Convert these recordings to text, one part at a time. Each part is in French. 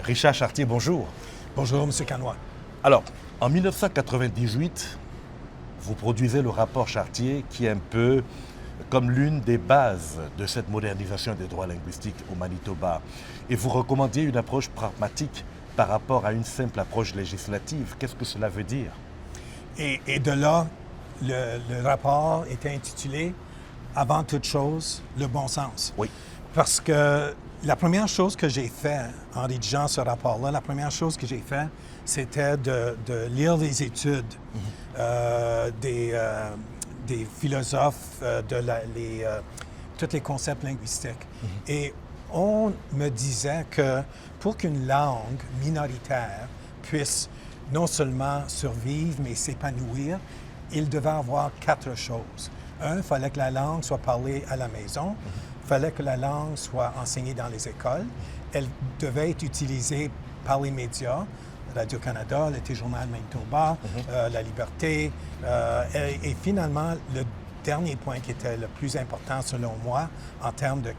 Richard Chartier, bonjour. Bonjour, M. Canois. Alors, en 1998, vous produisez le rapport Chartier qui est un peu comme l'une des bases de cette modernisation des droits linguistiques au Manitoba. Et vous recommandiez une approche pragmatique par rapport à une simple approche législative. Qu'est-ce que cela veut dire? Et de là, le rapport était intitulé « Avant toute chose, le bon sens ». Oui. Parce que la première chose que j'ai fait en rédigeant ce rapport-là, c'était de lire les études des philosophes, tous les concepts linguistiques. Et on me disait que pour qu'une langue minoritaire puisse non seulement survivre, mais s'épanouir, il devait avoir 4 choses. Il fallait que la langue soit parlée à la maison. Il fallait que la langue soit enseignée dans les écoles. Elle devait être utilisée par les médias, Radio-Canada, le Journal Manitoba, La Liberté. Et finalement, le dernier point qui était le plus important selon moi, en termes de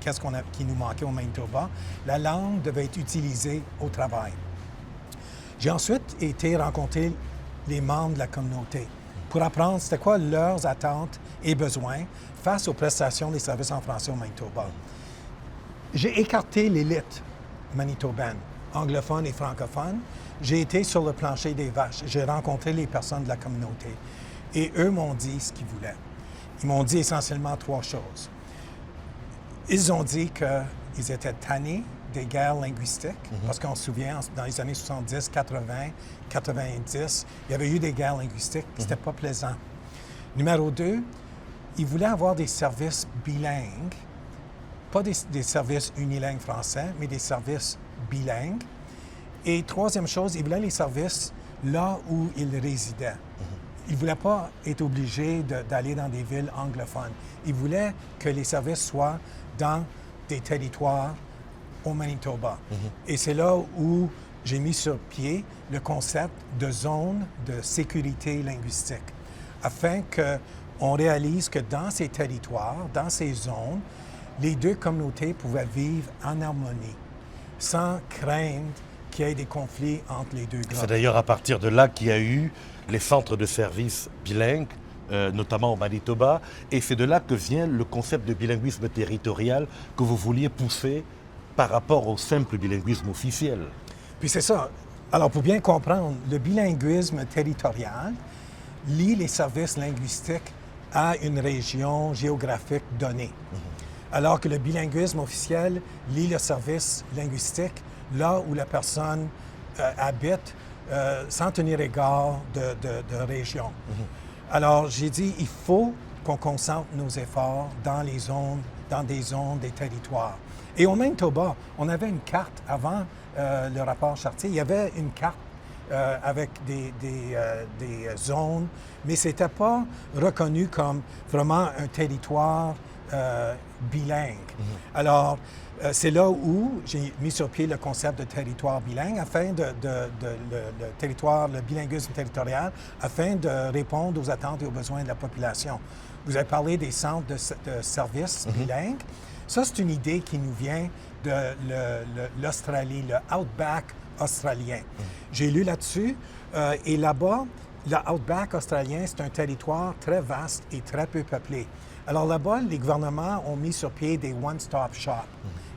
qui nous manquait au Manitoba, la langue devait être utilisée au travail. J'ai ensuite été rencontrer les membres de la communauté pour apprendre c'était quoi leurs attentes et besoins face aux prestations des services en français au Manitoba. J'ai écarté l'élite manitobaine, anglophone et francophone. J'ai été sur le plancher des vaches. J'ai rencontré les personnes de la communauté. Et eux m'ont dit ce qu'ils voulaient. Ils m'ont dit essentiellement 3 choses. Ils ont dit qu'ils étaient tannés des guerres linguistiques, parce qu'on se souvient, dans les années 70, 80, 90, il y avait eu des guerres linguistiques, puis c'était pas plaisant. Numéro 2, ils voulaient avoir des services bilingues, pas des services unilingues français, mais des services bilingues. Et troisième chose, ils voulaient les services là où ils résidaient. Ils ne voulaient pas être obligés d'aller dans des villes anglophones. Ils voulaient que les services soient dans des territoires au Manitoba. Et c'est là où j'ai mis sur pied le concept de zone de sécurité linguistique, afin qu'on réalise que dans ces territoires, dans ces zones, les 2 communautés pouvaient vivre en harmonie, sans craindre qu'il y ait des conflits entre les 2 groupes. C'est d'ailleurs à partir de là qu'il y a eu les centres de services bilingues, notamment au Manitoba, et c'est de là que vient le concept de bilinguisme territorial que vous vouliez pousser par rapport au simple bilinguisme officiel. Puis c'est ça. Alors, pour bien comprendre, le bilinguisme territorial lie les services linguistiques à une région géographique donnée. Alors que le bilinguisme officiel lie le service linguistique là où la personne habite sans tenir égard de région. Alors, j'ai dit, il faut qu'on concentre nos efforts dans des zones, des territoires. Et au Manitoba, on avait une carte avant le rapport Chartier. Il y avait une carte avec des zones, mais ce n'était pas reconnu comme vraiment un territoire bilingue. Alors, c'est là où j'ai mis sur pied le concept de territoire bilingue, afin le bilinguisme territorial, afin de répondre aux attentes et aux besoins de la population. Vous avez parlé des centres de services bilingues. Ça, c'est une idée qui nous vient de l'Australie, le Outback australien. J'ai lu là-dessus, et là-bas, le Outback australien, c'est un territoire très vaste et très peu peuplé. Alors là-bas, les gouvernements ont mis sur pied des one-stop shops,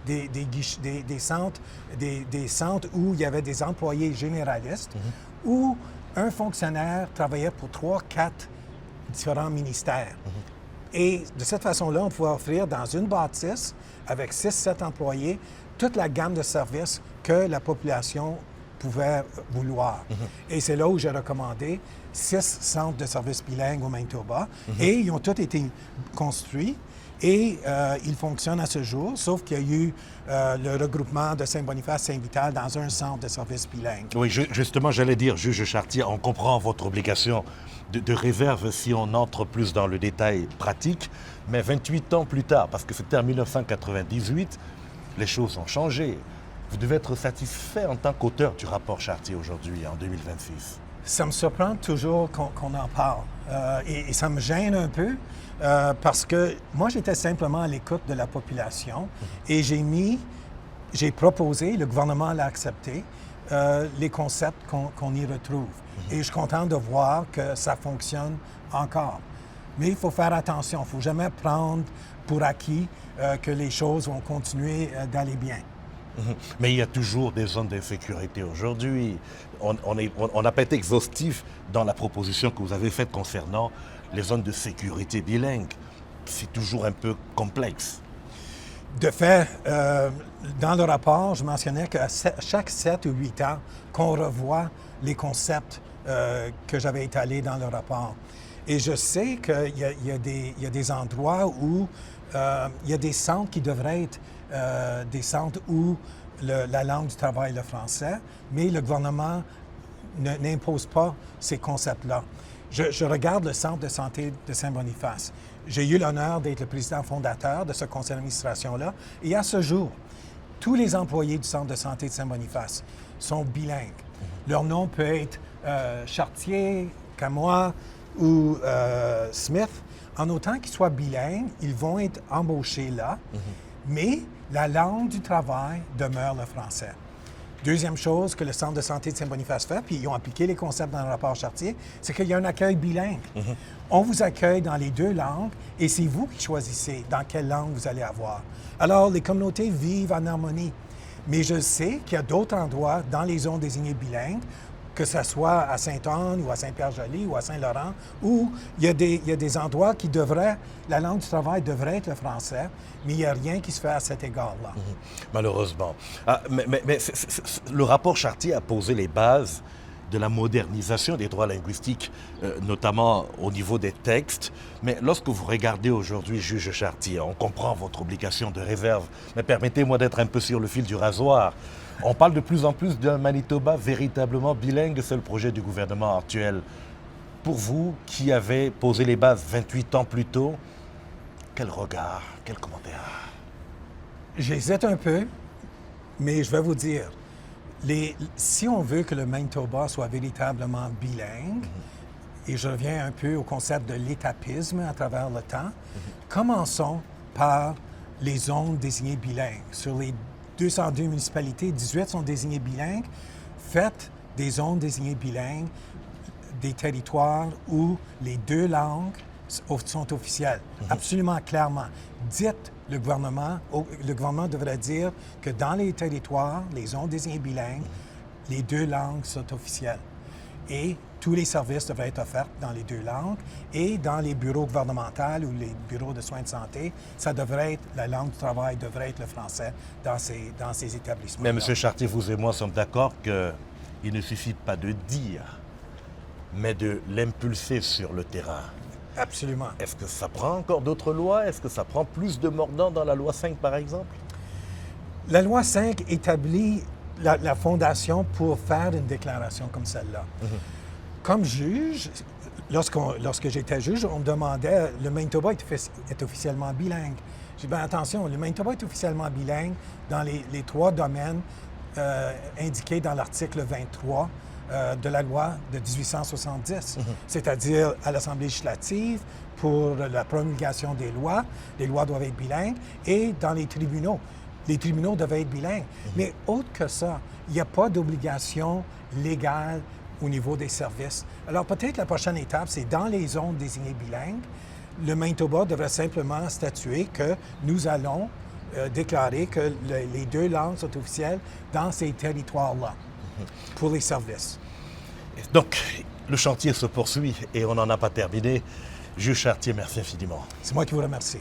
des centres où il y avait des employés généralistes, où un fonctionnaire travaillait pour 3-4 différents ministères. Et de cette façon-là, on pouvait offrir dans une bâtisse, avec 6-7 employés, toute la gamme de services que la population pouvait vouloir. Et c'est là où j'ai recommandé 6 centres de services bilingues au Manitoba. Et ils ont tous été construits et ils fonctionnent à ce jour, sauf qu'il y a eu le regroupement de Saint-Boniface-Saint-Vital dans un centre de services bilingues. Oui, justement, j'allais dire, juge Chartier, on comprend votre obligation de réserve si on entre plus dans le détail pratique, mais 28 ans plus tard, parce que c'était en 1998, les choses ont changé. Vous devez être satisfait en tant qu'auteur du rapport Chartier aujourd'hui, en 2026. Ça me surprend toujours qu'on en parle. Et ça me gêne un peu parce que moi, j'étais simplement à l'écoute de la population et j'ai mis j'ai proposé, le gouvernement l'a accepté, les concepts qu'on y retrouve. Et je suis content de voir que ça fonctionne encore. Mais il faut faire attention, il ne faut jamais prendre pour acquis que les choses vont continuer d'aller bien. Mais il y a toujours des zones d'insécurité aujourd'hui. On n'a pas été exhaustif dans la proposition que vous avez faite concernant les zones de sécurité bilingues. C'est toujours un peu complexe. De fait, dans le rapport, je mentionnais qu'à chaque 7 ou 8 ans, qu'on revoit les concepts que j'avais étalés dans le rapport. Et je sais qu'il y a des endroits où il y a des centres qui devraient être des centres où la langue du travail est le français, mais le gouvernement n'impose pas ces concepts-là. Je regarde le centre de santé de Saint-Boniface. J'ai eu l'honneur d'être le président fondateur de ce conseil d'administration-là. Et à ce jour, tous les employés du centre de santé de Saint-Boniface sont bilingues. Leur nom peut être Chartier, Camois ou Smith. En autant qu'ils soient bilingues, ils vont être embauchés là, mais la langue du travail demeure le français. Deuxième chose que le Centre de santé de Saint-Boniface fait, puis ils ont appliqué les concepts dans le rapport Chartier, c'est qu'il y a un accueil bilingue. On vous accueille dans les 2 langues et c'est vous qui choisissez dans quelle langue vous allez avoir. Alors, les communautés vivent en harmonie. Mais je sais qu'il y a d'autres endroits dans les zones désignées bilingues, que ce soit à Sainte-Anne ou à Saint-Pierre-Joli ou à Saint-Laurent, où il y a des endroits qui la langue du travail devrait être le français, mais il n'y a rien qui se fait à cet égard-là. Malheureusement. Mais le rapport Chartier a posé les bases de la modernisation des droits linguistiques, notamment au niveau des textes. Mais lorsque vous regardez aujourd'hui, juge Chartier, on comprend votre obligation de réserve, mais permettez-moi d'être un peu sur le fil du rasoir. On parle de plus en plus d'un Manitoba véritablement bilingue, c'est le projet du gouvernement actuel. Pour vous, qui avez posé les bases 28 ans plus tôt, quel regard, quel commentaire? J'hésite un peu, mais je vais vous dire, si on veut que le Manitoba soit véritablement bilingue, et je reviens un peu au concept de l'étapisme à travers le temps, commençons par les zones désignées bilingues. Sur les 202 municipalités, 18 sont désignées bilingues. Faites des zones désignées bilingues, des territoires où les 2 langues sont officielles, absolument clairement. Dites le gouvernement devrait dire que dans les territoires, les zones désignées bilingues, les 2 langues sont officielles. Et tous les services devraient être offerts dans les 2 langues. Et dans les bureaux gouvernementaux ou les bureaux de soins de santé, la langue du travail devrait être le français dans ces établissements. Mais M. Chartier, vous et moi sommes d'accord qu'il ne suffit pas de dire, mais de l'impulser sur le terrain. Absolument. Est-ce que ça prend encore d'autres lois? Est-ce que ça prend plus de mordants dans la loi 5, par exemple? La loi 5 établit la fondation pour faire une déclaration comme celle-là. Comme juge, lorsque j'étais juge, on me demandait, le Manitoba est officiellement bilingue. J'ai dit, bien attention, le Manitoba est officiellement bilingue dans les 3 domaines indiqués dans l'article 23 de la loi de 1870, c'est-à-dire à l'Assemblée législative pour la promulgation des lois. Les lois doivent être bilingues et dans les tribunaux. Les tribunaux doivent être bilingues. Mais autre que ça, il n'y a pas d'obligation légale au niveau des services. Alors peut-être la prochaine étape, c'est dans les zones désignées bilingues, le Manitoba devrait simplement statuer que nous allons déclarer que les 2 langues sont officielles dans ces territoires-là pour les services. Donc, le chantier se poursuit et on n'en a pas terminé. Juge Chartier, merci infiniment. C'est moi qui vous remercie.